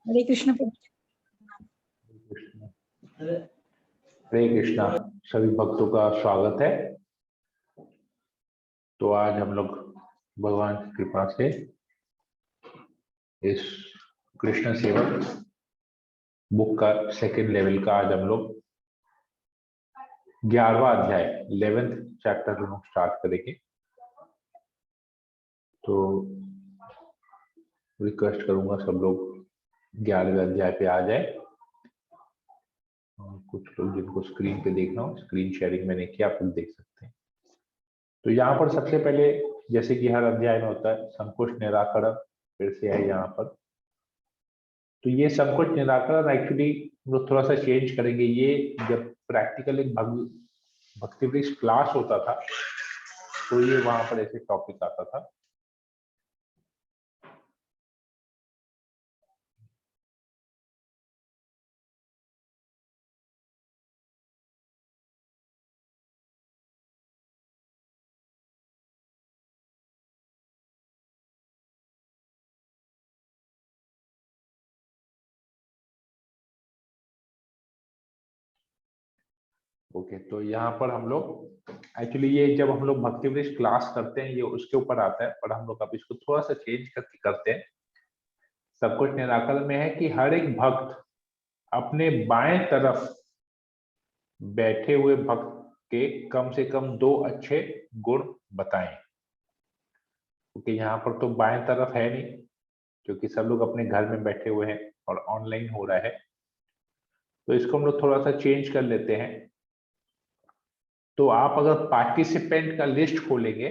हरे कृष्ण प्रभु। हरे कृष्णा। सभी भक्तों का स्वागत है। तो आज हम लोग भगवान की कृपा से इस कृष्ण सेवक बुक का सेकंड लेवल का आज हम लोग 11वां अध्याय 11th चैप्टर हम लोग स्टार्ट करेंगे। तो रिक्वेस्ट करूंगा सब लोग 11वें अध्याय पे आ जाए। और कुछ लोग जिनको स्क्रीन पे देखना हो, स्क्रीन शेयरिंग मैंने किया, आप लोग देख सकते हैं। तो यहाँ पर सबसे पहले जैसे कि हर अध्याय में होता है संकोच निराकरण, फिर से है यहाँ पर। तो ये संकोच निराकरण एक्चुअली हम लोग थोड़ा सा चेंज करेंगे। ये जब प्रैक्टिकल एक भक्ति वृक्ष क्लास होता था तो ये वहां पर ऐसे टॉपिक आता था। ओके, तो यहाँ पर हम लोग एक्चुअली ये जब हम लोग भक्ति वृक्ष क्लास करते हैं ये उसके ऊपर आता है, पर हम लोग अब इसको थोड़ा सा चेंज करके करते हैं। संकोच निराकरण में है कि हर एक भक्त अपने बाएं तरफ बैठे हुए भक्त के कम से कम 2 अच्छे गुण बताएं। क्योंकि यहाँ पर तो बाएं तरफ है नहीं, क्योंकि सब लोग अपने घर में बैठे हुए हैं और ऑनलाइन हो रहा है। तो इसको हम लोग थोड़ा सा चेंज कर लेते हैं। तो आप अगर पार्टिसिपेंट का लिस्ट खोलेंगे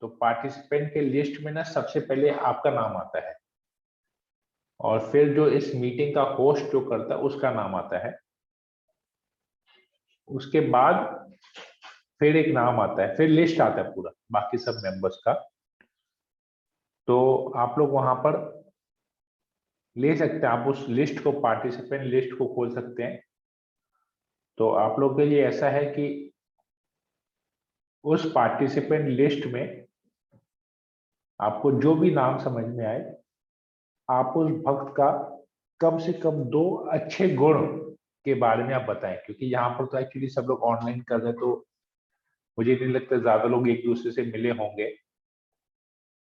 तो पार्टिसिपेंट के लिस्ट में ना सबसे पहले आपका नाम आता है और फिर जो इस मीटिंग का होस्ट जो करता है उसका नाम आता है। उसके बाद फिर एक नाम आता है, फिर लिस्ट आता है पूरा बाकी सब मेंबर्स का। तो आप लोग वहां पर ले सकते हैं, आप उस लिस्ट को, पार्टिसिपेंट लिस्ट को खोल सकते हैं। तो आप लोग के लिए ऐसा है कि उस पार्टिसिपेंट लिस्ट में आपको जो भी नाम समझ में आए आप उस भक्त का कम से कम 2 अच्छे गुण के बारे में आप बताएं। क्योंकि यहाँ पर तो एक्चुअली सब लोग ऑनलाइन कर रहे हैं तो मुझे नहीं लगता ज्यादा लोग एक दूसरे से मिले होंगे।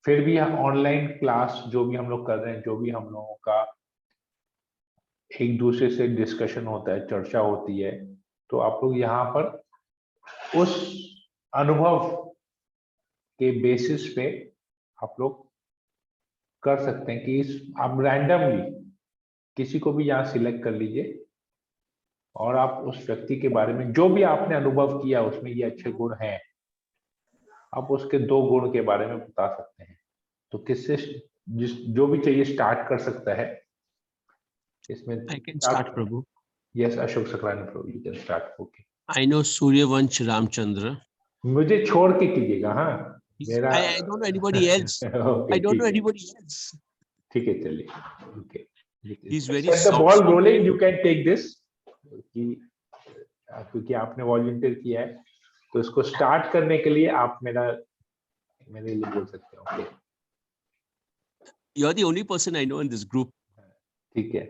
फिर भी ऑनलाइन क्लास जो भी हम लोग कर रहे हैं, जो भी हम लोगों का एक दूसरे से डिस्कशन होता है, चर्चा होती है, तो आप लोग यहाँ पर उस अनुभव के बेसिस पे आप लोग कर सकते हैं कि आप रैंडमली किसी को भी यहाँ सिलेक्ट कर लीजिए और आप उस व्यक्ति के बारे में जो भी आपने अनुभव किया उसमें ये अच्छे गुण हैं, आप उसके 2 गुण के बारे में बता सकते हैं। तो किससे जो भी चाहिए स्टार्ट कर सकता है इसमें। I can start, Prabhu. Yes, Ashok Sakrani Prabhu, you can start. Okay. I know Suryavansh Ramchandra. मुझे छोड़ के कीजिएगा। हाँ, मेरा I don't know anybody else. okay, I don't know ठीक है, anybody else. ठीक है, चलिए। Okay. He's very Set the soft ball spoken. rolling, you can take this. क्योंकि आपने वॉलंटियर किया है तो इसको स्टार्ट करने के लिए आप मेरे लिए बोल सकते हो। Okay, You're the only person I know in this group. ठीक है।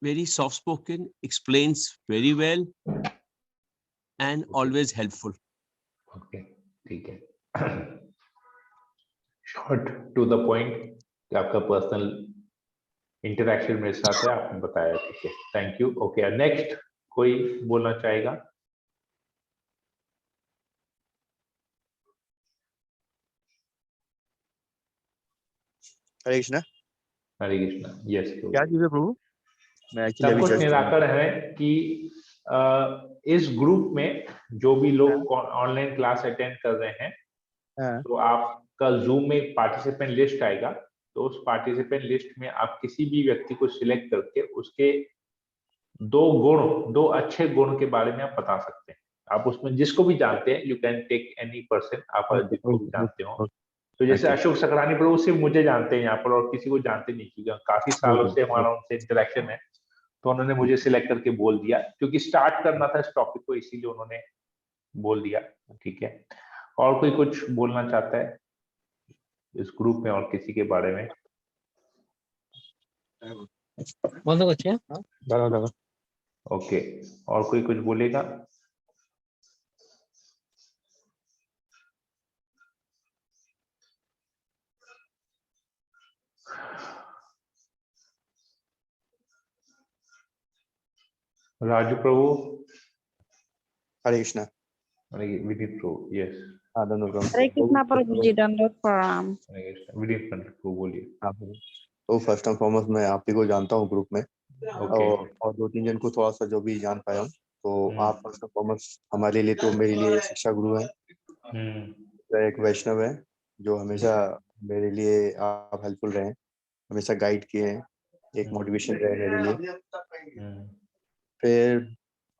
Very soft spoken, explains very well, and always helpful. Okay, ठीक है। शॉर्ट टू द पॉइंट कि आपका पर्सनल इंटरेक्शन मेरे साथ है, आपने बताया। ठीक है, थैंक यू। ओके, नेक्स्ट कोई बोलना चाहेगा? हरे कृष्णा। हरे कृष्णा। यस, क्या चीज है प्रभु? मैं एक्चुअली सब कुछ निराकरण है कि इस ग्रुप में जो भी लोग ऑनलाइन क्लास अटेंड कर रहे हैं, तो आपका जूम में एक पार्टिसिपेंट लिस्ट आएगा। तो उस पार्टिसिपेंट लिस्ट में आप किसी भी व्यक्ति को सिलेक्ट करके उसके 2 अच्छे गुण के बारे में आप बता सकते हैं। आप उसमें जिसको भी जानते हैं, you can take any person, आप जिसको भी जानते हो। तो जैसे अशोक सकरानी प्रभु सिर्फ मुझे जानते हैं यहाँ पर और किसी को जानते नहीं, क्योंकि काफी सालों से हमारा उनसे इंटरेक्शन है। तो उन्होंने मुझे सिलेक्ट करके बोल दिया, क्योंकि स्टार्ट करना था इस टॉपिक को, इसीलिए उन्होंने बोल दिया। ठीक है, और कोई कुछ बोलना चाहता है इस ग्रुप में और किसी के बारे में? बोल दो बच्चे। दादा ओके, और कोई कुछ बोलेगा? राजू प्रभु, हरे कृष्णा। विनीत प्रभु, यस। हरे कृष्णा प्रभु जी, दंडवत प्रणाम। विनीत प्रभु बोलिए। तो फर्स्ट एंड फॉरमोस्ट मैं आप ही को जानता हूँ ग्रुप में, ओके। और 2-3 जन को थोड़ा सा जो भी जान पाया हूँ। तो आप फर्स्ट एंड फॉरमोस्ट हमारे लिए, तो मेरे लिए शिक्षा गुरु है, एक वैष्णव है जो हमेशा मेरे लिए आप हेल्पफुल रहे, हमेशा गाइड किए हैं, एक मोटिवेशन रहे मेरे लिए। फिर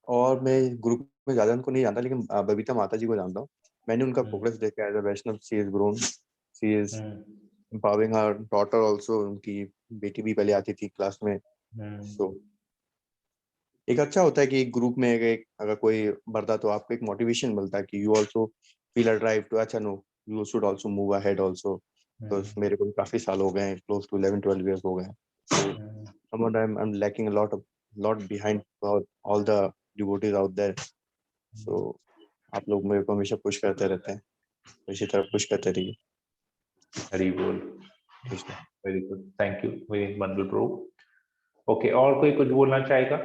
और मैं ग्रुप में ज्यादा उनको नहीं जानता, लेकिन बबीता माता जी को जानता हूँ। मैंने उनका प्रोग्रेस देखा as a Vaishnav. She is grown, she is empowering her daughter also. उनकी बेटी भी पहले आती थी क्लास में। सो एक अच्छा होता है कि एक ग्रुप में अगर कोई बढ़ता तो आपको एक मोटिवेशन मिलता है कि you also feel a drive to, अच्छा no you should also move ahead also. तो मेरे को काफी साल हो गए हैं, क्लोज टू 11-12 years हो गए हैं। So I'm lacking a lot behind all the devotees out there. So आप लोग मेरे को हमेशा पुश करते रहते हैं, इसी तरह पुश करते रहिए। हरी बोल। Very good, thank you Vineet Mandal Prabhu. Okay, और कोई कुछ बोलना चाहेगा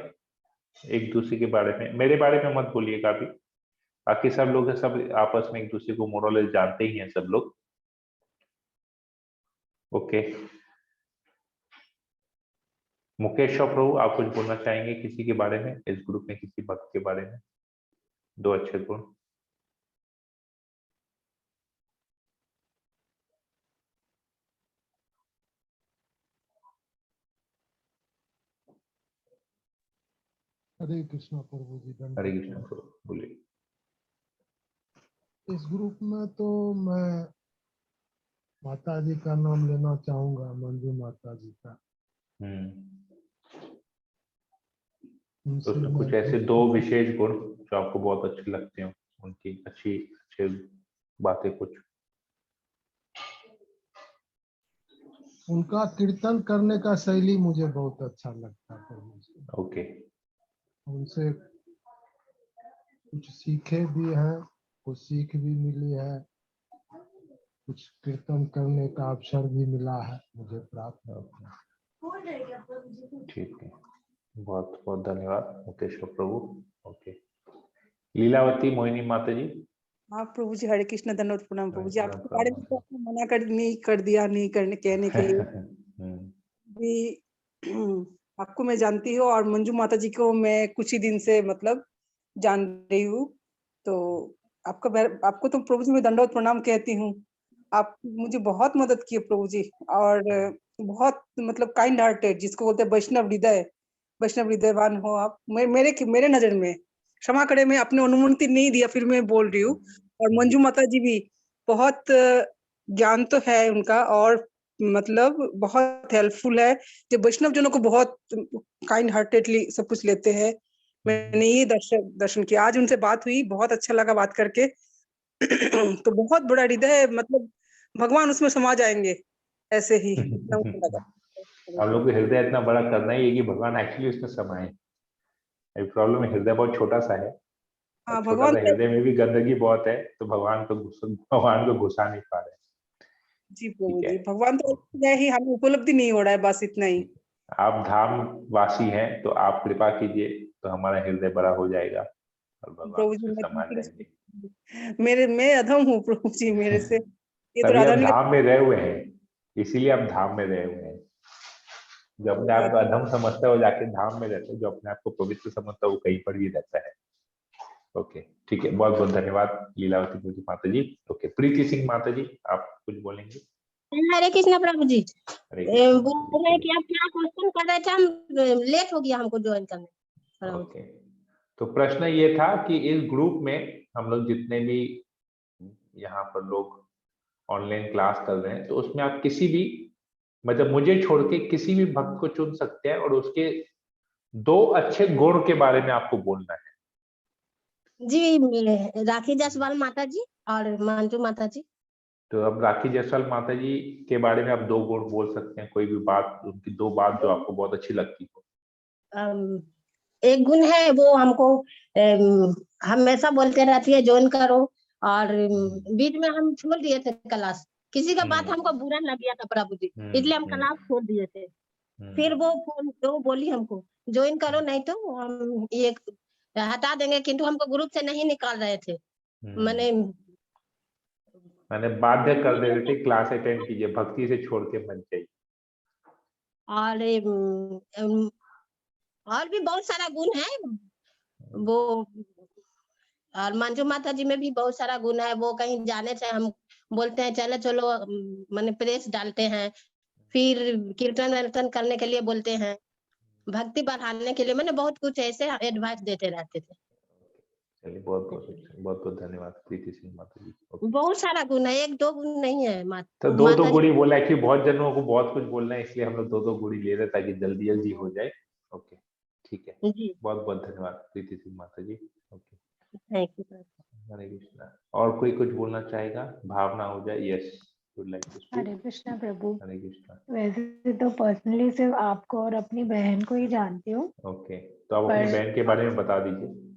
एक दूसरे के बारे में? मेरे बारे में मत बोलिएगा अभी, बाकी सब लोग सब आपस में एक दूसरे को मोरल जानते ही हैं सब लोग। ओके, मुकेश और प्रभु, आप कुछ बोलना चाहेंगे किसी के बारे में, इस ग्रुप में किसी भक्त के बारे में? 2 अच्छे गुण। हरे कृष्णा प्रभु जी, हरे कृष्ण प्रभु बोलिए। इस ग्रुप में तो मैं माता जी का नाम लेना चाहूंगा, मंजू माता जी का। तो उनसे उसमें कुछ मैं ऐसे 2 विशेष गुण जो आपको बहुत अच्छे लगते हो, उनकी अच्छी बातें कुछ? उनका कीर्तन करने का शैली मुझे बहुत अच्छा लगता है प्रभु जी। ओके, उनसे कुछ सीखे भी हैं, कुछ सीख भी मिली है, कुछ कीर्तन करने का अवसर भी मिला है मुझे प्राप्त। ठीक है, बहुत बहुत धन्यवाद मुकेश प्रभु। ओके, लीलावती मोहिनी माता जी। हाँ प्रभु जी, हरे कृष्ण, दंडवत प्रणाम प्रभु जी। आपके बारे में तो आपने मना कर दिया नहीं करने कहने के लिए भी। आपको मैं जानती हूँ और मंजू माता जी को मैं कुछ ही दिन से मतलब जान रही हूँ। तो आपको तो प्रभु जी मैं दंडवत प्रणाम कहती हूँ। आप मुझे बहुत मदद की प्रभु जी, और बहुत मतलब काइंड हार्टेड, जिसको बोलते हैं वैष्णव हृदयवान हो आप। मेरे नजर में, क्षमा करें मैं अपने अनुमति नहीं दिया, फिर मैं बोल रही हूँ। और मंजू माता जी भी बहुत ज्ञान तो है उनका, और मतलब बहुत हेल्पफुल है, जो वैष्णव जनों को बहुत काइंड हार्टेडली सब कुछ लेते हैं। मैंने ये दर्शन किया, आज उनसे बात हुई, बहुत अच्छा लगा बात करके। तो बहुत बड़ा हृदय है, मतलब भगवान उसमें समा जाएंगे ऐसे ही। हम लोग को हृदय इतना बड़ा करना ही है कि भगवान एक्चुअली उसमें समाये। प्रॉब्लम है, हृदय बहुत छोटा सा है। हाँ, छोटा भगवान सा हृदय में भी गंदगी बहुत है, तो भगवान को घुसा नहीं पा रहे। जी प्रभु जी, भगवान तो है ही, हमें उपलब्धि नहीं हो रहा है, बस इतना ही। आप धाम वासी हैं, तो आप कृपा कीजिए तो हमारा हृदय बड़ा हो जाएगा और भगवान प्रभु उसमें समा जी, जाएंगे। मैं अधम हूँ प्रभु जी, मेरे से ये तो तभी राधा आप ने धाम में रहे हुए हैं, इसीलिए आप धाम में रहे हुए हैं। जो अपने आप को अधम समझता है वो जाके धाम में रहता है, जो अपने आप को पवित्र समझता है वो कहीं पर भी रहता है। ओके, ठीक है, बहुत बहुत धन्यवाद लीलावती माता जी। ओके, प्रीति सिंह माता जी, आप कुछ बोलेंगे? हरे कृष्ण प्रभु जी। बोल रहे कि आप क्या क्वेश्चन कर रहे थे, हम लेट हो गया हमको ज्वाइन करने। ओके, तो प्रश्न ये था कि इस ग्रुप में हम लोग जितने भी यहाँ पर लोग ऑनलाइन क्लास कर रहे हैं, तो उसमें आप किसी भी, मतलब मुझे छोड़ के किसी भी भक्त को चुन सकते हैं और उसके 2 अच्छे गुण के बारे में आपको बोलना है। जी, राखी जासवाल माता जी और मंजू माता जी। तो अब राखी जायसवाल माता जी के बारे में आप 2 गुण बोल सकते हैं, कोई भी बात, उनकी 2 बात जो आपको बहुत अच्छी लगती हो। एक गुण है वो हमको हमेशा बोलते रहती है ज्वाइन करो, और बीच में हम छोड़ दिए थे क्लास, किसी का बात हमको बुरा लग गया था प्रभु जी, इसलिए हम क्लास छोड़ दिए थे। फिर वो फोन तो बोली हमको ज्वाइन करो, नहीं तो हम ये हटा देंगे, किंतु हमको ग्रुप से नहीं निकाल रहे थे। मैंने बाध्य कर दे रहे थे क्लास अटेंड कीजिए, भक्ति से छोड़ के मत जाइए। और भी बहुत सारा गुण है वो, और मंजू माता जी में भी बहुत सारा गुण है। वो कहीं जाने से हम बोलते हैं चलो चलो, मैंने प्रेस डालते हैं, फिर कीर्तन वीर्तन करने के लिए बोलते हैं, भक्ति बढ़ाने के लिए, मैंने बहुत कुछ ऐसे एडवाइस देते रहते थे। चलिए बहुत बहुत धन्यवाद प्रीति सिंह माता जी। बहुत सारा गुण है, 1-2 गुण नहीं है तो 2 गुण ही बोला है कि बहुत जनों को बहुत कुछ बोलना है, इसलिए हम लोग 2 गुण ही ले रहे ताकि जल्दी जल्दी हो जाए। ओके ठीक है जी, बहुत बहुत धन्यवाद प्रीति सिंह माता जी। Okay thank you. Hare Krishna. और कोई कुछ बोलना चाहेगा? भावना हो जाए। Yes would like to speak. Hare Krishna प्रभु। हरे कृष्णा। वैसे तो पर्सनली सिर्फ आपको और अपनी बहन को ही जानती हूँ। ओके तो आप अपनी बहन के बारे में बता दीजिए।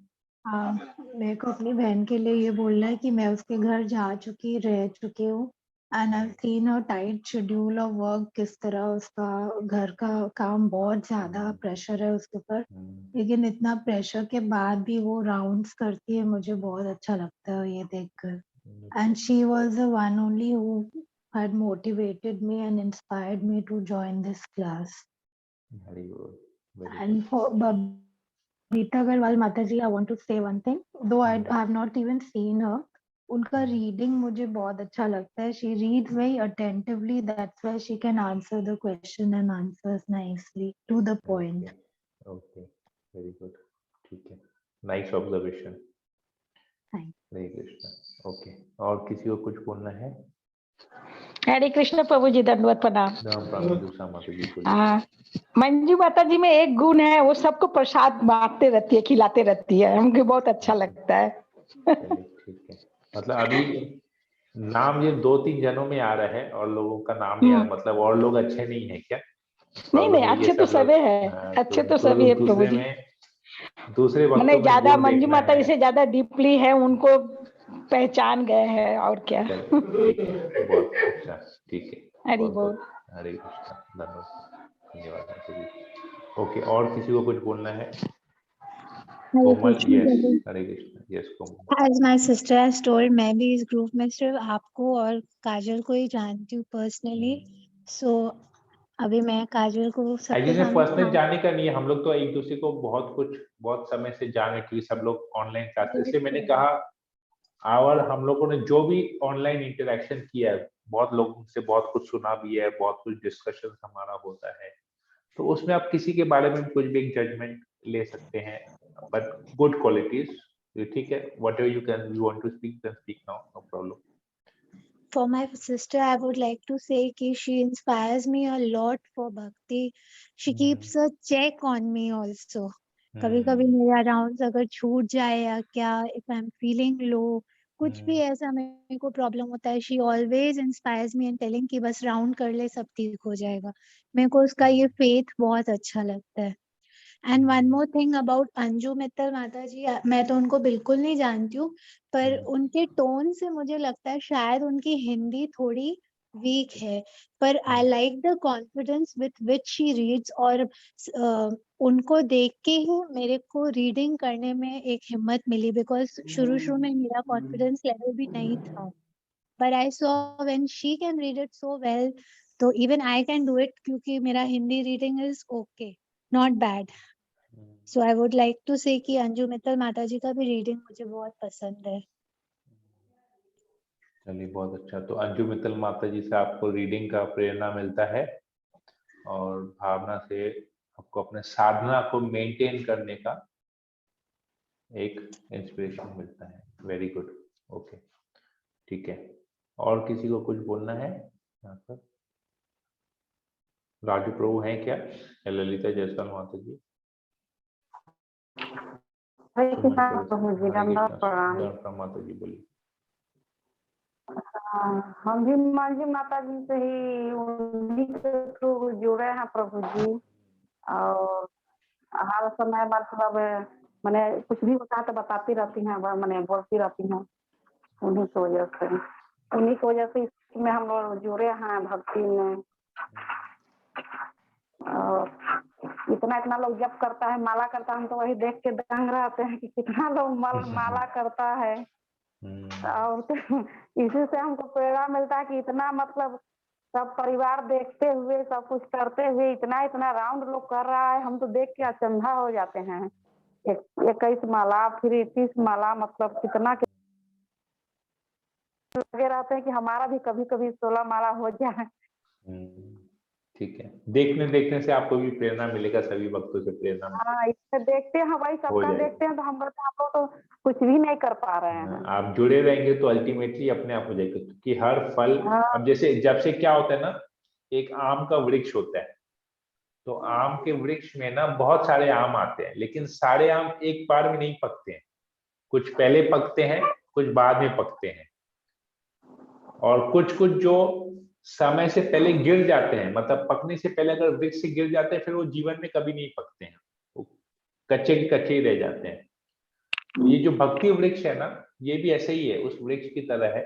हाँ, मेरे को अपनी बहन के लिए ये बोलना है कि मैं उसके घर जा चुकी, रह चुकी हूँ, and I seen a tight schedule of work, किस तरह उसका घर का काम बहुत ज्यादा प्रेशर है उसके ऊपर, लेकिन इतना प्रेशर के बाद भी वो राउंड्स करती है, मुझे बहुत अच्छा लगता है ये देखकर। And she was the one only who had motivated me and inspired me to join this class. Very good. And for Babita Agarwal Mataji, I want to say one thing. Though I have not even seen her, उनका reading मुझे बहुत अच्छा लगता है. She reads very attentively. That's why she can answer the question and answers nicely to the point. Okay. Very good. ठीक है. Nice observation. Thank you. Hare Krishna. Okay. और किसी को कुछ बोलना है? हरे कृष्ण प्रभु जी, दंडवत प्रणाम। मंजू माता जी में एक गुण है, वो सबको प्रसाद बांटते रहती है, खिलाते रहती है, हमको बहुत अच्छा लगता है। ठीक है, मतलब अभी नाम ये 2-3 जनों में आ रहा है और लोगों का नाम नहीं आ, मतलब और लोग अच्छे नहीं है क्या? नहीं अच्छे तो सभी है, अच्छे तो सभी है प्रभु जी। दूसरे वक्तों मैंने में ज्यादा मंजू माता जी से ज्यादा डीपली है, उनको पहचान गए हैं और क्या। बहुत अच्छा, ठीक है। हरि बोल। हरे कृष्णा, धन्यवाद। ओके, और किसी को कुछ बोलना है? Komal, yes, Hare Krishna, yes Komal. As my sister has told, मैं भी इस ग्रुप में सिर्फ आपको और काजल को ही जानती हूँ पर्सनली, सो अभी मैं काजल को सबके सामने पर्सनल जानने का नहीं है, हम लोग तो एक दूसरे को बहुत समय से जाने, क्योंकि सब लोग ऑनलाइन क्लास, इसलिए मैंने कहा, और हम लोगों ने जो भी ऑनलाइन इंटरेक्शन किया है, बहुत लोगों से बहुत कुछ सुना भी है, बहुत कुछ डिस्कशन हमारा होता है, तो उसमें आप किसी के बारे में कुछ भी एक जजमेंट ले सकते हैं, बट गुड क्वालिटीज, ठीक है, whatever you want to speak, then speak now, no problem. For my sister, I would like to say कि she inspires me a lot for bhakti. She keeps a check on me also. कभी-कभी मेरा rounds अगर छूट जाए या क्या, if I'm feeling low, कुछ भी ऐसा मेरे को प्रॉब्लम होता है, she always inspires me and telling कि बस राउंड कर ले, सब ठीक हो जाएगा। मेरे को उसका ये फेथ बहुत अच्छा लगता है। And one more thing about Anju Mittal माता जी, मैं तो उनको बिल्कुल नहीं जानती हूँ, पर उनके टोन से मुझे लगता है शायद उनकी हिंदी थोड़ी वीक है, पर I like the confidence with which she reads, और उनको देख के ही मेरे को रीडिंग करने में एक हिम्मत मिली, बिकॉज शुरू में मेरा कॉन्फिडेंस लेवल भी नहीं था, पर I saw when she can read it so well, तो even I can do it, क्योंकि मेरा Hindi reading is okay, not bad. So I would like to say कि अंजू मित्तल माता जी का भी रीडिंग मुझे बहुत पसंद है। चलिए बहुत अच्छा, तो अंजू मित्तल माता जी से आपको रीडिंग का प्रेरणा मिलता है और भावना से आपको अपने साधना को मेंटेन करने का एक इंस्पिरेशन मिलता है। वेरी गुड, ओके, ठीक है। और किसी को कुछ बोलना है यहाँ पर? राजू प्रभु हैं क्या? या ललिता जायसवाल माता जी? माता जी बोलिए। हम भी मंजू माता जी से ही उन्हीं के थ्रू जुड़े हैं प्रभु जी। और हर समय मतलब मैंने कुछ भी होता है तो बताती रहती हैं, मैंने बोलती रहती हैं। उन्हीं की वजह से इसमें हम लोग जुड़े हैं भक्ति में। और इतना लोग जप करता है, माला करता है, हम तो वही देख के दंग रहते हैं कि कितना लोग माला करता है। और तो इसी से हमको प्रेरणा मिलता है कि इतना मतलब सब परिवार देखते हुए सब कुछ करते हुए इतना राउंड लोग कर रहा है, हम तो देख के अचंभा हो जाते हैं। 21 माला फिर 30 माला, मतलब कितना लगे रहते हैं कि हमारा भी कभी कभी 16 माला हो जाए। ठीक है, देखने से आपको भी प्रेरणा मिलेगा, सभी भक्तों से प्रेरणा मिलेगा। हाँ, इससे देखते हैं, वही सबका देखते हैं तो हम लोग तो कुछ भी नहीं कर पा रहे हैं। आप जुड़े रहेंगे तो अल्टीमेटली अपने आप हो जाएगा, क्योंकि हर फल अब जैसे जब से क्या होता है ना, एक आम का वृक्ष होता है, तो आम के वृक्ष में ना बहुत सारे आम आते हैं, लेकिन सारे आम एक बार में नहीं पकते हैं। कुछ पहले पकते हैं, कुछ बाद में पकते हैं, और कुछ जो समय से पहले गिर जाते हैं, मतलब पकने से पहले अगर वृक्ष से गिर जाते हैं फिर वो जीवन में कभी नहीं पकते हैं, वो कच्चे के कच्चे ही रह जाते हैं। तो ये जो भक्ति वृक्ष है ना, ये भी ऐसे ही है, उस वृक्ष की तरह है।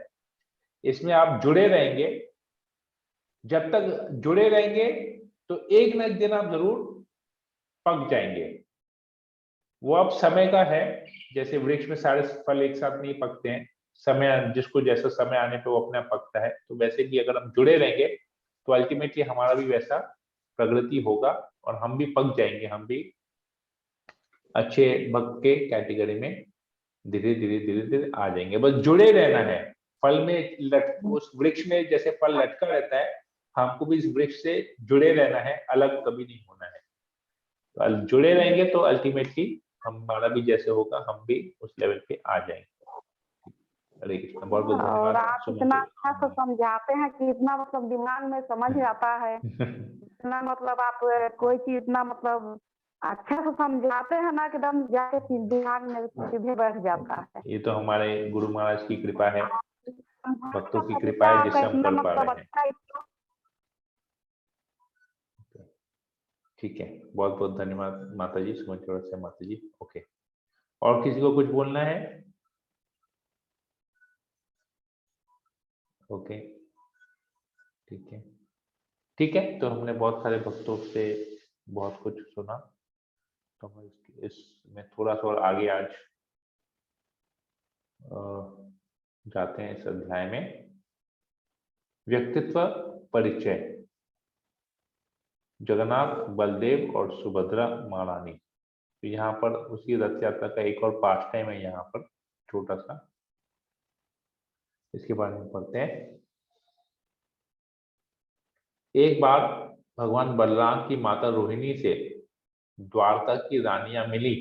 इसमें आप जुड़े रहेंगे, जब तक जुड़े रहेंगे तो एक न एक दिन आप जरूर पक जाएंगे। वो अब समय का है, जैसे वृक्ष में सारे फल एक साथ नहीं पकते हैं, समय जिसको जैसा समय आने पे वो अपने आप पकता है। तो वैसे कि अगर हम जुड़े रहेंगे तो अल्टीमेटली हमारा भी वैसा प्रगति होगा और हम भी पक जाएंगे, हम भी अच्छे भक्त के कैटेगरी में धीरे धीरे आ जाएंगे। बस जुड़े रहना है। फल में उस वृक्ष में जैसे फल लटका रहता है, हमको भी इस वृक्ष से जुड़े रहना है, अलग कभी नहीं होना है। तो जुड़े रहेंगे तो अल्टीमेटली हमारा भी जैसे होगा, हम भी उस लेवल पे आ जाएंगे। हरे कृष्ण, बहुत बहुत धन्यवाद। और आप इतना अच्छा से समझाते हैं कि इतना मतलब दिमाग में समझ आता है। इतना मतलब आप कोई चीज इतना मतलब अच्छा से समझाते हैं ना, एकदम जाके दिमाग में सीधे बैठ जाता है। ये तो हमारे गुरु महाराज की कृपा है, भक्तों की कृपा है, जिससे हम कर पा रहे हैं। ठीक है, बहुत बहुत धन्यवाद माता जी, सुमन से माता जी। ओके, और किसी को कुछ बोलना है? ओके, ठीक है। तो हमने बहुत सारे भक्तों से बहुत कुछ सुना, तो हम इसमें थोड़ा सा और आगे आज जाते हैं इस अध्याय में। व्यक्तित्व परिचय, जगन्नाथ, बलदेव और सुभद्रा महारानी। तो यहाँ पर उसी रथ यात्रा का एक और पास्ट टाइम है, यहाँ पर छोटा सा, इसके बारे में पढ़ते हैं। एक बार भगवान बलराम की माता रोहिणी से द्वारका की रानियां मिली।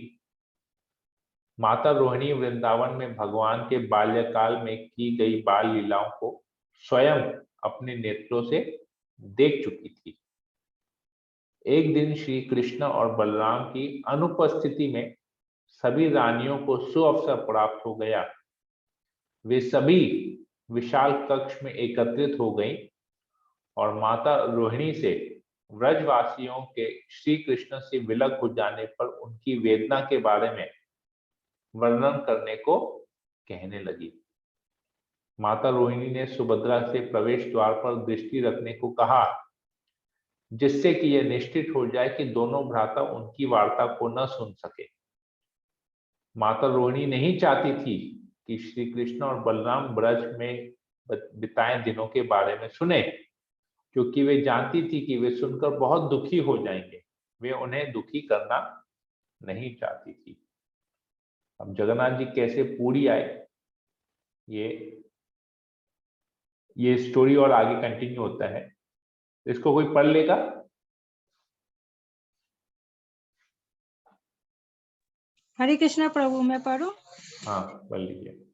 माता रोहिणी वृंदावन में भगवान के बाल्यकाल में की गई बाल लीलाओं को स्वयं अपने नेत्रों से देख चुकी थी। एक दिन श्री कृष्ण और बलराम की अनुपस्थिति में सभी रानियों को सुअवसर प्राप्त हो गया। वे सभी विशाल कक्ष में एकत्रित हो गईं और माता रोहिणी से व्रजवासियों के श्री कृष्ण से विलग हो जाने पर उनकी वेदना के बारे में वर्णन करने को कहने लगी। माता रोहिणी ने सुभद्रा से प्रवेश द्वार पर दृष्टि रखने को कहा, जिससे कि यह निश्चित हो जाए कि दोनों भ्राता उनकी वार्ता को न सुन सके। माता रोहिणी नहीं चाहती थी कि श्री कृष्ण और बलराम ब्रज में बिताए दिनों के बारे में सुने, क्योंकि वे जानती थी कि वे सुनकर बहुत दुखी हो जाएंगे। वे उन्हें दुखी करना नहीं चाहती थी। अब जगन्नाथ जी कैसे पूरी आए, ये स्टोरी और आगे कंटिन्यू होता है। इसको कोई पढ़ लेगा? हरे कृष्णा प्रभु, मैं पढ़ूं? हाँ, पढ़ लीजिए।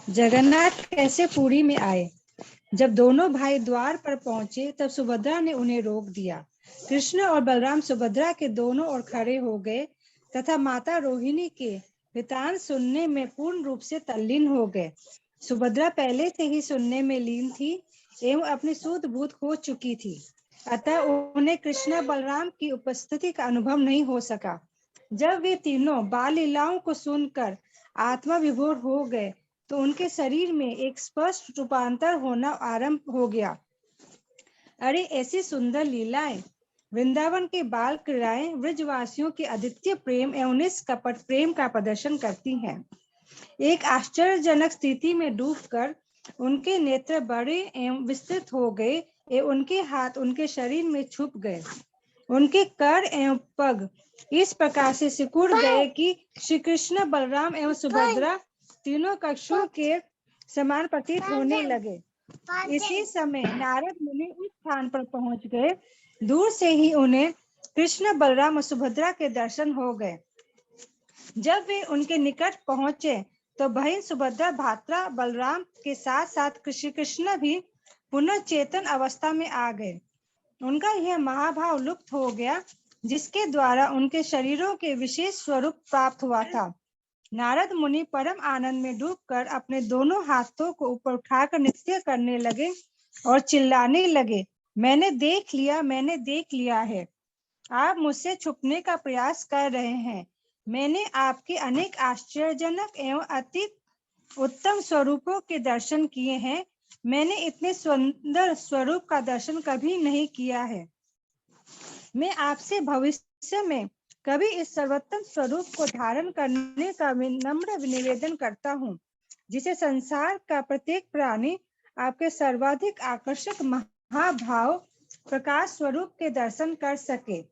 जगन्नाथ कैसे पुरी में आए। जब दोनों भाई द्वार पर पहुंचे तब सुभद्रा ने उन्हें रोक दिया। कृष्ण और बलराम सुभद्रा के दोनों ओर खड़े हो गए तथा माता रोहिणी के वृतांत सुनने में पूर्ण रूप से तल्लीन हो गए। सुभद्रा पहले से ही सुनने में लीन थी एवं अपनी सूझ बूझ खो चुकी थी, अतः उन्हें कृष्ण बलराम की उपस्थिति का अनुभव नहीं हो सका। जब वे तीनों बाल लीलाओं को सुनकर आत्मा विभोर हो गए तो उनके शरीर में एक स्पष्ट रूपांतर होना आरंभ हो गया। अरे ऐसी सुंदर लीलाएं, वृंदावन के बाल क्रीड़ाएं ब्रजवासियों के अद्वितीय प्रेम एवं निष्कपट प्रेम का प्रदर्शन करती हैं। एक आश्चर्यजनक स्थिति में डूबकर उनके नेत्र बड़े एवं विस्तृत हो गए एवं उनके हाथ उनके शरीर में छुप गए। उनके कर एवं पग इस प्रकार से सिकुड़ गए कि श्री कृष्ण बलराम एवं सुभद्रा तीनों कक्षों के समान प्रतीत होने लगे। इसी समय नारद मुनि उस स्थान पर पहुंच गए। दूर से ही उन्हें कृष्ण बलराम और सुभद्रा के दर्शन हो गए। जब वे उनके निकट पहुंचे तो बहन सुभद्रा भात्रा बलराम के साथ साथ श्री कृष्ण भी पुनः चेतन अवस्था में आ गए। उनका यह महाभाव लुप्त हो गया जिसके द्वारा उनके शरीरों के विशेष स्वरूप प्राप्त हुआ था। नारद मुनि परम आनंद में डूबकर अपने दोनों हाथों को ऊपर उठाकर नृत्य करने लगे और चिल्लाने लगे, मैंने देख लिया है। आप मुझसे छुपने का प्रयास कर रहे हैं। मैंने आपके अनेक आश्चर्यजनक एवं अति उत्तम स्वरूपों के दर्शन किए हैं। मैंने इतने सुंदर स्वरूप का दर्शन कभी नहीं किया है। मैं आपसे भविष्य में कभी इस सर्वोत्तम स्वरूप को धारण करने का विनम्र निवेदन करता हूँ, जिसे संसार का प्रत्येक प्राणी आपके सर्वाधिक आकर्षक महाभाव प्रकाश स्वरूप के दर्शन कर सके।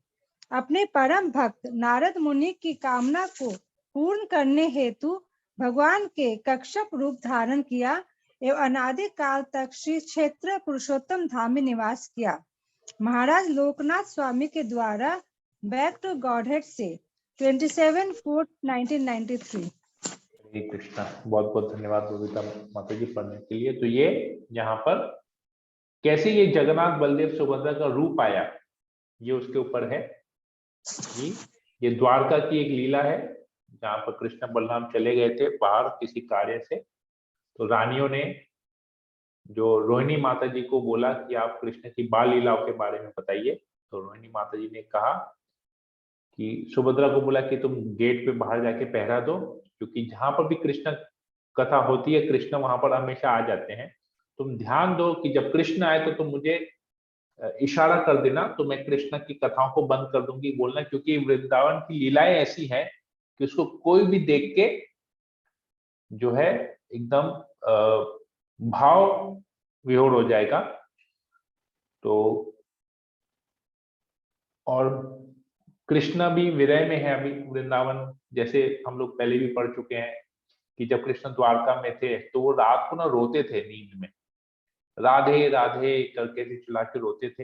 अपने परम भक्त नारद मुनि की कामना को पूर्ण करने हेतु भगवान के कश्यप रूप धारण किया एवं अनादि काल तक श्री क्षेत्र पुरुषोत्तम धाम में निवास किया। महाराज लोकनाथ स्वामी के द्वारा बैक टू गॉडहेड से 27/4/1993। हरे कृष्णा। बहुत बहुत धन्यवाद बबीता माता जी पढ़ने के लिए। तो ये यहाँ पर कैसे ये जगन्नाथ बलदेव सुभद्रा का रूप आया, ये उसके ऊपर है। ये द्वारका की एक लीला है जहाँ पर कृष्ण बलराम चले गए थे बाहर किसी कार्य से। तो रानियों ने जो रोहिणी माता जी को बोला कि आप कृष्ण की बाल लीलाओं के बारे में बताइए। तो रोहिणी माता जी ने कहा कि सुभद्रा को बोला कि तुम गेट पे बाहर जाके पहरा दो, क्योंकि जहां पर भी कृष्ण कथा होती है कृष्ण वहां पर हमेशा आ जाते हैं। तुम ध्यान दो कि जब कृष्ण आए तो तुम मुझे इशारा कर देना, तो मैं कृष्ण की कथाओं को बंद कर दूंगी बोलना, क्योंकि वृंदावन की लीलाएं ऐसी हैं कि उसको कोई भी देख के जो है एकदम भाव विहोर हो जाएगा। तो और कृष्ण भी विरह में है अभी वृंदावन, जैसे हम लोग पहले भी पढ़ चुके हैं कि जब कृष्ण द्वारका में थे तो वो रात को ना रोते थे नींद में, राधे राधे करके चिल्ला के रोते थे।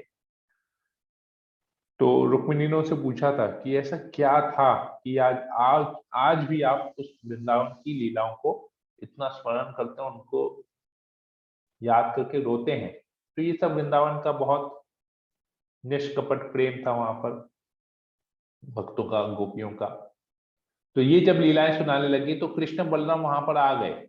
तो रुक्मिणी ने उनसे पूछा था कि ऐसा क्या था कि आज भी आप उस वृंदावन की लीलाओं को इतना स्मरण करते हैं, उनको याद करके रोते हैं। तो ये सब वृंदावन का बहुत निष्कपट प्रेम था वहां पर भक्तों का, गोपियों का। तो ये जब लीलाएं सुनाने लगी तो कृष्ण बलराम वहां पर आ गए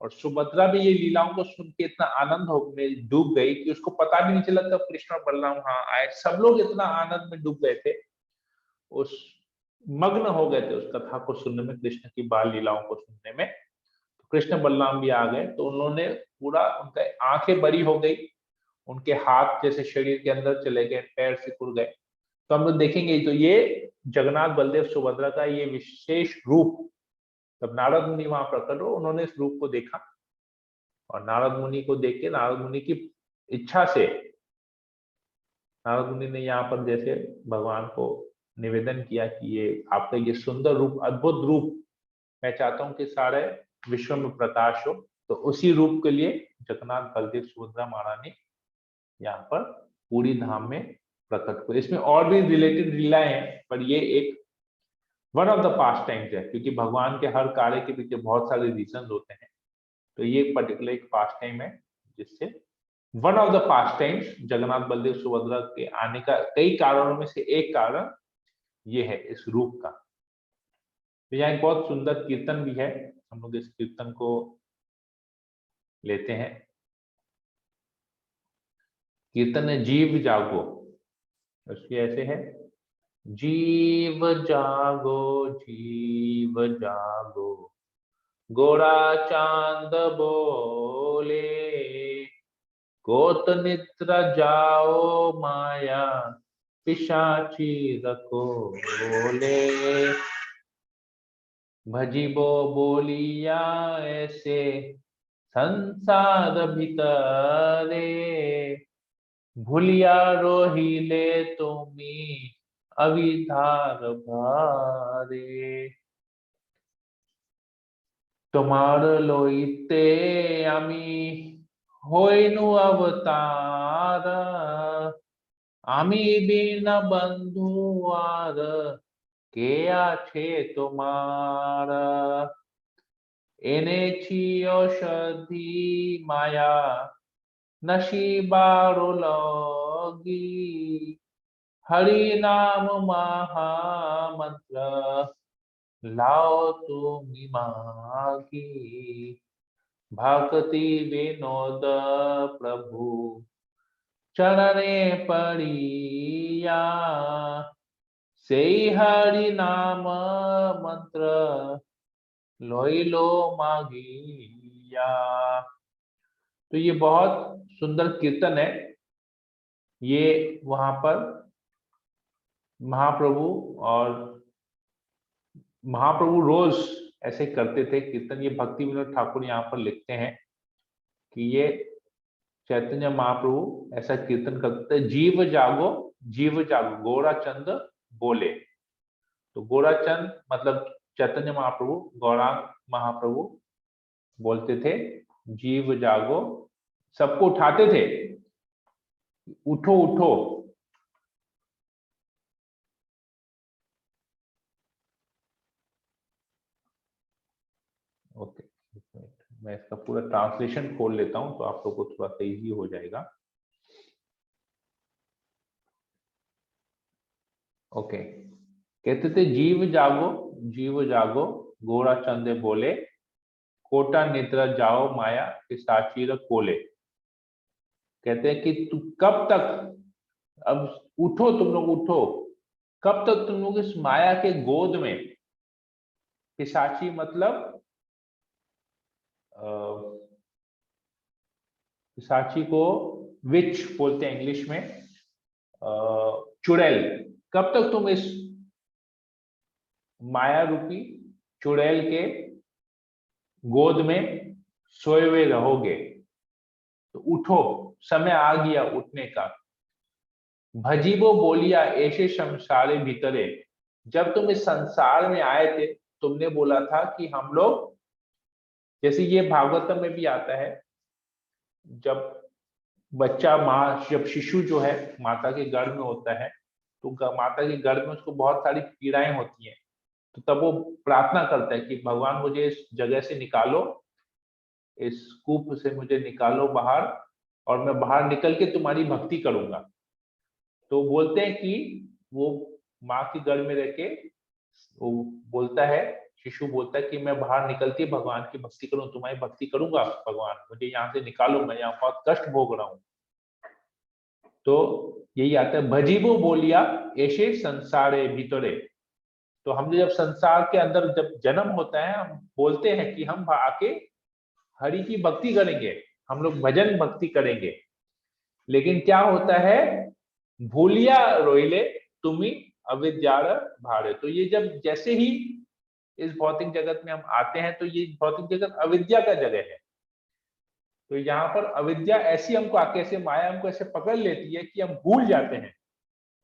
और सुभद्रा भी ये लीलाओं को सुन के इतना आनंद में डूब गई कि उसको पता भी नहीं चला कब कृष्ण और बलराम वहां आए। सब लोग इतना आनंद में डूब गए थे, उस मग्न हो गए थे उस कथा को सुनने में, कृष्ण की बाल लीलाओं को सुनने में। तो कृष्ण बलराम भी आ गए तो उन्होंने पूरा, उनका आंखें बड़ी हो गई, उनके हाथ जैसे शरीर के अंदर चले गए, पैर सिकुड़ गए। तो हम लोग देखेंगे तो ये जगन्नाथ बलदेव सुभद्रा का ये विशेष रूप, तब नारद मुनि वहां प्रकट हो, उन्होंने इस रूप को देखा और नारद मुनि को देख के, नारद मुनि की इच्छा से नारद मुनि ने यहाँ पर जैसे भगवान को निवेदन किया कि ये आपका ये सुंदर रूप, अद्भुत रूप मैं चाहता हूँ कि सारे विश्व में प्रकाश हो। तो उसी रूप के लिए जगन्नाथ बलदेव सुभद्रा महारानी यहाँ पर पूरी धाम में प्रकट हुए। इसमें और भी रिलेटेड लीलाएं हैं, पर ये एक one of the past times है, क्योंकि भगवान के हर कार्य के पीछे बहुत सारे रीजन होते हैं। तो ये पर्टिकुलर एक पास्ट टाइम है जिससे one of the past times Jagannath Baldev Subhadra के आने का कई कारणों में से एक कारण ये है इस रूप का। तो यहाँ एक बहुत सुंदर कीर्तन भी है, हम लोग इस कीर्तन को लेते हैं। कीर्तन है जीव जागो, उसकी ऐसे है, जीव जागो गोरा चांद बोले, कोत निद्रा जाओ माया पिशाची रखो बोले, भजिबो बोलिया ऐसे संसार भीतरे, भूलिया रोहिले तुम्ही अविधार भारे, तुम्हार लोईते आमी होइनु अवतार, आमी बिन बंधु आर के आछे तुम्हार, एने छी औषधि माया नशीबारो लगी, हरि नाम महामंत्र लाओ तुमी मागी, भक्ति विनोद प्रभु चरणे पड़िया, से हरि नाम मंत्र लोई लो मागिया। तो ये बहुत सुंदर कीर्तन है। ये वहां पर महाप्रभु रोज ऐसे करते थे कीर्तन। ये भक्ति विनोद ठाकुर यहाँ पर लिखते हैं कि ये चैतन्य महाप्रभु ऐसा कीर्तन करते थे, जीव जागो गौराचंद बोले। तो गौराचंद मतलब चैतन्य महाप्रभु, गौरांग महाप्रभु बोलते थे जीव जागो, सबको उठाते थे, उठो उठो। ओके, मैं इसका पूरा ट्रांसलेशन खोल लेता हूं तो आप लोगों को थोड़ा सा इजी हो जाएगा। ओके, कहते थे जीव जागो गोरा चंदे बोले, कोटा निद्रा जाओ माया पिशाचीर कोले। कहते हैं कि तू कब तक, अब उठो, तुम लोग उठो, कब तक तुम लोग इस माया के गोद में, पिशाची मतलब पिशाची को विच बोलते हैं इंग्लिश में, चुड़ैल, कब तक तुम इस माया रूपी चुड़ैल के गोद में सोए हुए रहोगे। तो उठो, समय आ गया उठने का। भजीबो बोलिया ऐसे संसारे भीतरे, जब तुम इस संसार में आए थे तुमने बोला था कि हम लोग, जैसे ये भागवतम में भी आता है, जब बच्चा जब शिशु जो है माता के गर्भ में होता है तो माता के गर्भ में उसको बहुत सारी पीड़ाएं होती हैं, तो तब वो प्रार्थना करता है कि भगवान मुझे इस जगह से निकालो, इस कूप से मुझे निकालो बाहर, और मैं बाहर निकल के तुम्हारी भक्ति करूंगा। तो बोलते हैं कि वो माँ के गर्भ में रह के वो बोलता है, शिशु बोलता है कि मैं बाहर निकल के भगवान की भक्ति करूं, तुम्हारी भक्ति करूंगा, भगवान मुझे यहाँ से निकालो, मैं यहाँ बहुत कष्ट भोग रहा हूँ। तो यही आता है, भजीबो बोलिया ऐसे संसारे भीतरे। तो हम जब संसार के अंदर जब जन्म होता है, हम बोलते हैं कि हम आके हरि की भक्ति करेंगे, हम लोग भजन भक्ति करेंगे, लेकिन क्या होता है, भूलिया रोइले तुम्ही अविद्यार भारे। तो ये जब जैसे ही इस भौतिक जगत में हम आते हैं तो ये भौतिक जगत अविद्या का जगह है। तो यहाँ पर अविद्या ऐसी हमको आके, ऐसे माया हमको ऐसे पकड़ लेती है कि हम भूल जाते हैं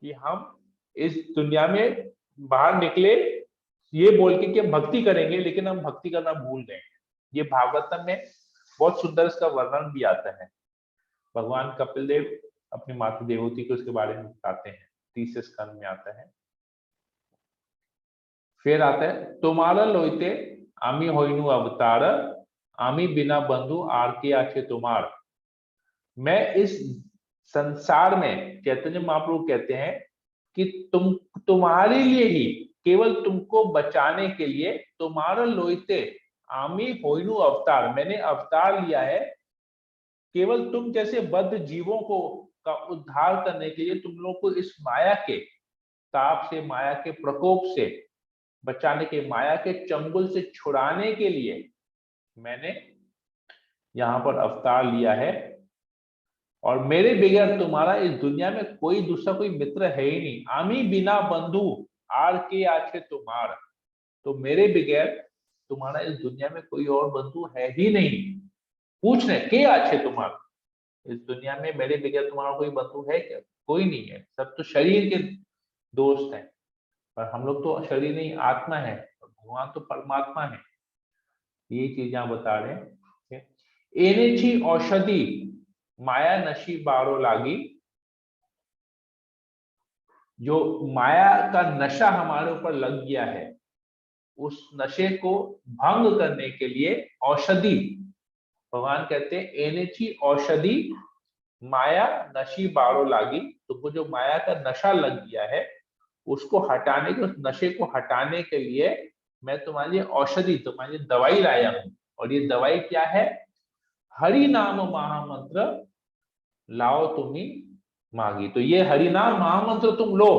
कि हम इस दुनिया में बाहर निकले ये बोल के कि हम भक्ति करेंगे, लेकिन हम भक्ति करना भूल गए। ये भागवतम में बहुत सुंदर इसका वर्णन भी आता है। भगवान कपिल देव अपनी माता देवहूति को इसके बारे में बताते हैं, 30 स्कंद में आता है। फिर आता है, तुम्हारा लोइते आमी होइनु अवतार, आमी बिना बंधु आर के आछे तुम्हार। मैं इस संसार में, चैतन्य महाप्रभु कहते हैं कि तुम्हारे लिए ही, केवल तुमको बचाने के लिए, तुम्हारा लोइते आमी होइनु अवतार, मैंने अवतार लिया है केवल तुम जैसे बद्ध जीवों को का उद्धार करने के लिए, तुम लोग को इस माया के ताप से, माया के प्रकोप से बचाने के, माया के चंगुल से छुड़ाने के लिए मैंने यहाँ पर अवतार लिया है। और मेरे बगैर तुम्हारा इस दुनिया में कोई दूसरा कोई मित्र है ही नहीं। आमी बिना बंधु आर के आछे तुम्हार, तो मेरे बगैर तुम्हारा इस दुनिया में कोई और बंधु है ही नहीं। पूछ रहे के आछे तुम्हार, इस दुनिया में मेरे बगैर तुम्हारा कोई बंधु है क्या? कोई नहीं है, सब तो शरीर के दोस्त हैं। पर हम लोग तो शरीर नहीं, आत्मा है, भगवान तो परमात्मा है। ये चीज यहाँ बता रहे हैं। एनेची औषधि माया नशी बारो लागी, जो माया का नशा हमारे ऊपर लग गया है, उस नशे को भंग करने के लिए औषधि, भगवान कहते हैं एनेची औषधि माया नशी बारो लागी, तुमको जो माया का नशा लग गया है उसको हटाने के, उस नशे को हटाने के लिए मैं तुम्हारे लिए औषधि, तुम्हारे लिए दवाई लाया हूं। और ये दवाई क्या है? हरि नाम महामंत्र लाओ तुम्ही मांगी। तो ये हरि नाम महामंत्र तुम लो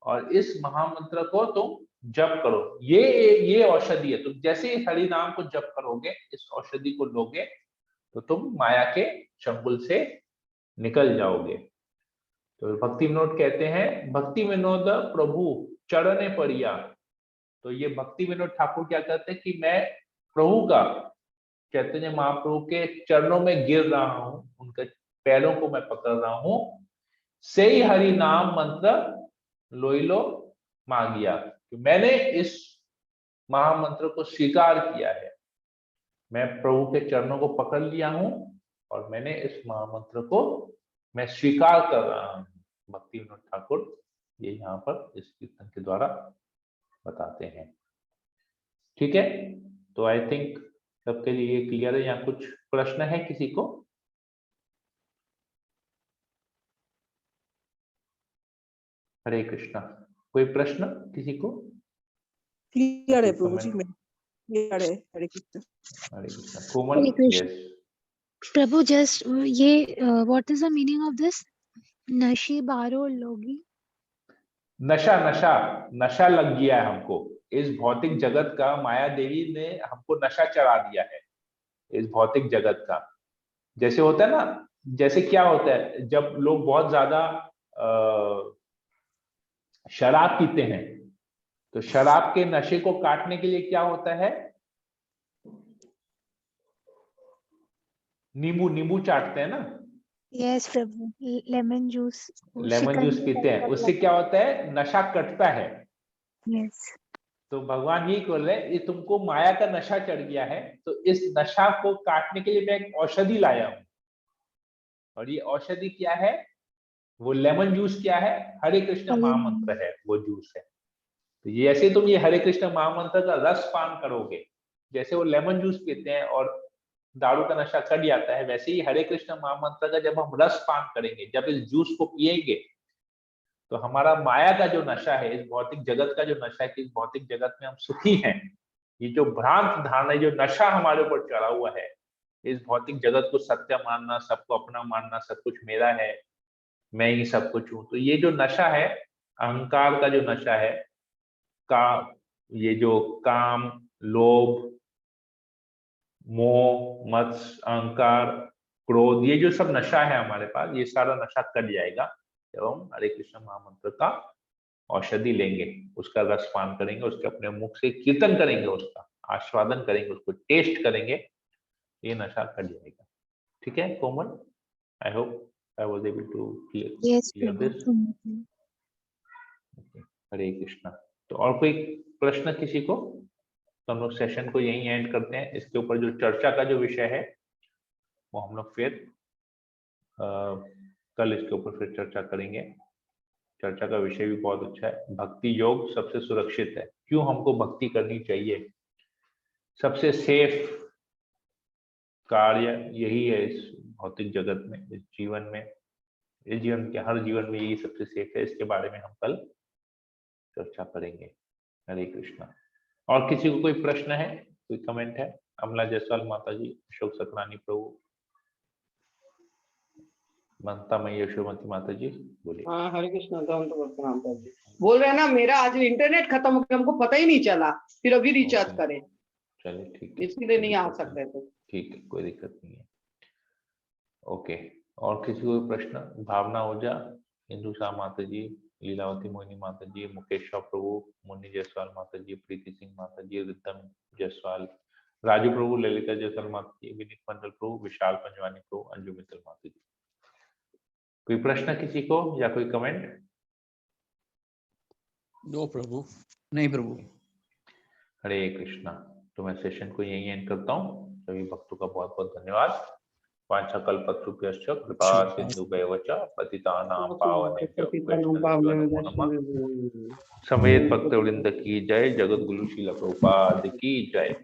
और इस महामंत्र को तुम जप करो। ये औषधि है। तुम जैसे ही हरि नाम को जप करोगे, इस औषधि को लोगे, तो तुम माया के चंगुल से निकल जाओगे। तो भक्ति विनोद कहते हैं, भक्ति विनोद प्रभु चरणे परिया। तो ये भक्ति विनोद ठाकुर क्या कहते हैं कि मैं प्रभु का, चैतन्य महाप्रभु के चरणों में गिर रहा हूं, उनके पैरों को मैं पकड़ रहा हूं। से ही हरि नाम मंत्र लोइलो मांगिया, तो मैंने इस महामंत्र को स्वीकार किया है। मैं प्रभु के चरणों को पकड़ लिया हूं और मैंने इस महामंत्र को मैं स्वीकार कर रहा हूं। भक्ति विनोद ठाकुर ये यहाँ पर इस कीर्तन के द्वारा बताते हैं। ठीक है, तो आई थिंक सबके लिए ये क्लियर है। यहाँ कुछ प्रश्न है किसी को? हरे कृष्णा। कोई प्रश्न किसी को? क्लियर है प्रभु जी, क्लियर है। हरे कृष्ण। हरे कृष्णा। कोमल, यस प्रभु, जस्ट ये what is the meaning of this नशी बारो लोगी? नशा नशा नशा लग गया है हमको इस भौतिक जगत का। माया देवी ने हमको नशा चढ़ा दिया है इस भौतिक जगत का। जैसे होता है ना, जैसे क्या होता है जब लोग बहुत ज्यादा शराब पीते हैं, तो शराब के नशे को काटने के लिए क्या होता है? नींबू चाटते हैं ना। यस प्रभु, लेमन जूस पीते हैं, उससे क्या होता है? नशा कटता है। यस। तो भगवान यही बोल रहे हैं, ये तुमको माया का नशा चढ़ गया है, तो इस नशा को काटने के लिए मैं एक औषधि लाया हूं। और ये औषधि क्या है? वो लेमन जूस क्या है? हरे कृष्ण महामंत्र है, वो जूस है। तो ये ऐसे तुम ये हरे कृष्ण महामंत्र का रस पान करोगे, जैसे वो लेमन जूस पीते हैं और दारू का नशा कट जाता है, वैसे ही हरे कृष्ण महामंत्र का जब हम रस पान करेंगे, जब इस जूस को पिएंगे, तो हमारा माया का जो नशा है, इस भौतिक जगत का जो नशा है कि इस भौतिक जगत में हम सुखी हैं, ये जो भ्रांत धारणा, जो नशा हमारे ऊपर चढ़ा हुआ है, इस भौतिक जगत को सत्य मानना, सबको अपना मानना, सब कुछ मेरा है, मैं ही सब कुछ हूं, तो ये जो नशा है, अहंकार का जो नशा है, ये जो काम, लोभ, मोह, मत्स्य, अहंकार, क्रोध, ये जो सब नशा है हमारे पास, ये सारा नशा कट जाएगा जब हम हरे कृष्ण महामंत्र का औषधि लेंगे, उसका रस पान करेंगे, उसके अपने मुख से कीर्तन करेंगे, उसका आस्वादन करेंगे, उसको टेस्ट करेंगे, ये नशा कट जाएगा। ठीक है Komal? I hope I was able to clear this. Hare Krishna. तो और कोई प्रश्न किसी को? तो हम लोग सेशन को यहीं एंड करते हैं। इसके ऊपर जो चर्चा का जो विषय है वो हम लोग फिर कल इसके ऊपर फिर चर्चा करेंगे। चर्चा का विषय भी बहुत अच्छा है। भक्ति योग सबसे सुरक्षित है, क्यों हमको भक्ति करनी चाहिए, सबसे सेफ कार्य यही है इस भौतिक जगत में, इस जीवन में, इस जीवन के हर जीवन में यही सबसे सेफ है। इसके बारे में हम कल चर्चा करेंगे। हरे कृष्णा। और किसी को कोई प्रश्न है, कोई कमेंट है? अमला जायसवाल माता जी, अशोक सतनानी प्रभु, ममता मई यशोमती माता जी बोलिए। हाँ हरे कृष्ण प्रणाम जी। बोल रहे हैं ना मेरा आज इंटरनेट खत्म हो गया, हमको पता ही नहीं चला, फिर अभी रिचार्ज करें। चलिए ठीक है, इसलिए नहीं आ सकते थे। ठीक है, कोई दिक्कत नहीं है। ओके, और किसी को प्रश्न? भावना ओझा, इंदु शाह माता जी, लीलावती मोहिनी माता जी, मुकेश प्रभु, मुन्नी जायसवाल माता जी, प्रीति सिंह माता जी, रिद्धम जायसवाल, राजू प्रभु, ललिता जायसवाल माता जी, विनीत मंडल प्रभु, विशाल पंजवानी प्रभु, अंजू मित्तल माता जी। कोई प्रश्न किसी को या कोई कमेंट? नो प्रभु। नहीं प्रभु। हरे कृष्णा। तो मैं सेशन को यहीं एंड करता हूँ। सभी भक्तों का बहुत बहुत धन्यवाद। वाञ्छाकल्पतरुभ्यश्च कृपा सिन्धुभ्येव च पतितानां पावनेभ्यो वैष्णवेभ्यो नमो नमः। समेत भक्तवृंद की जय। जगत गुरु श्रील प्रभुपाद की जय।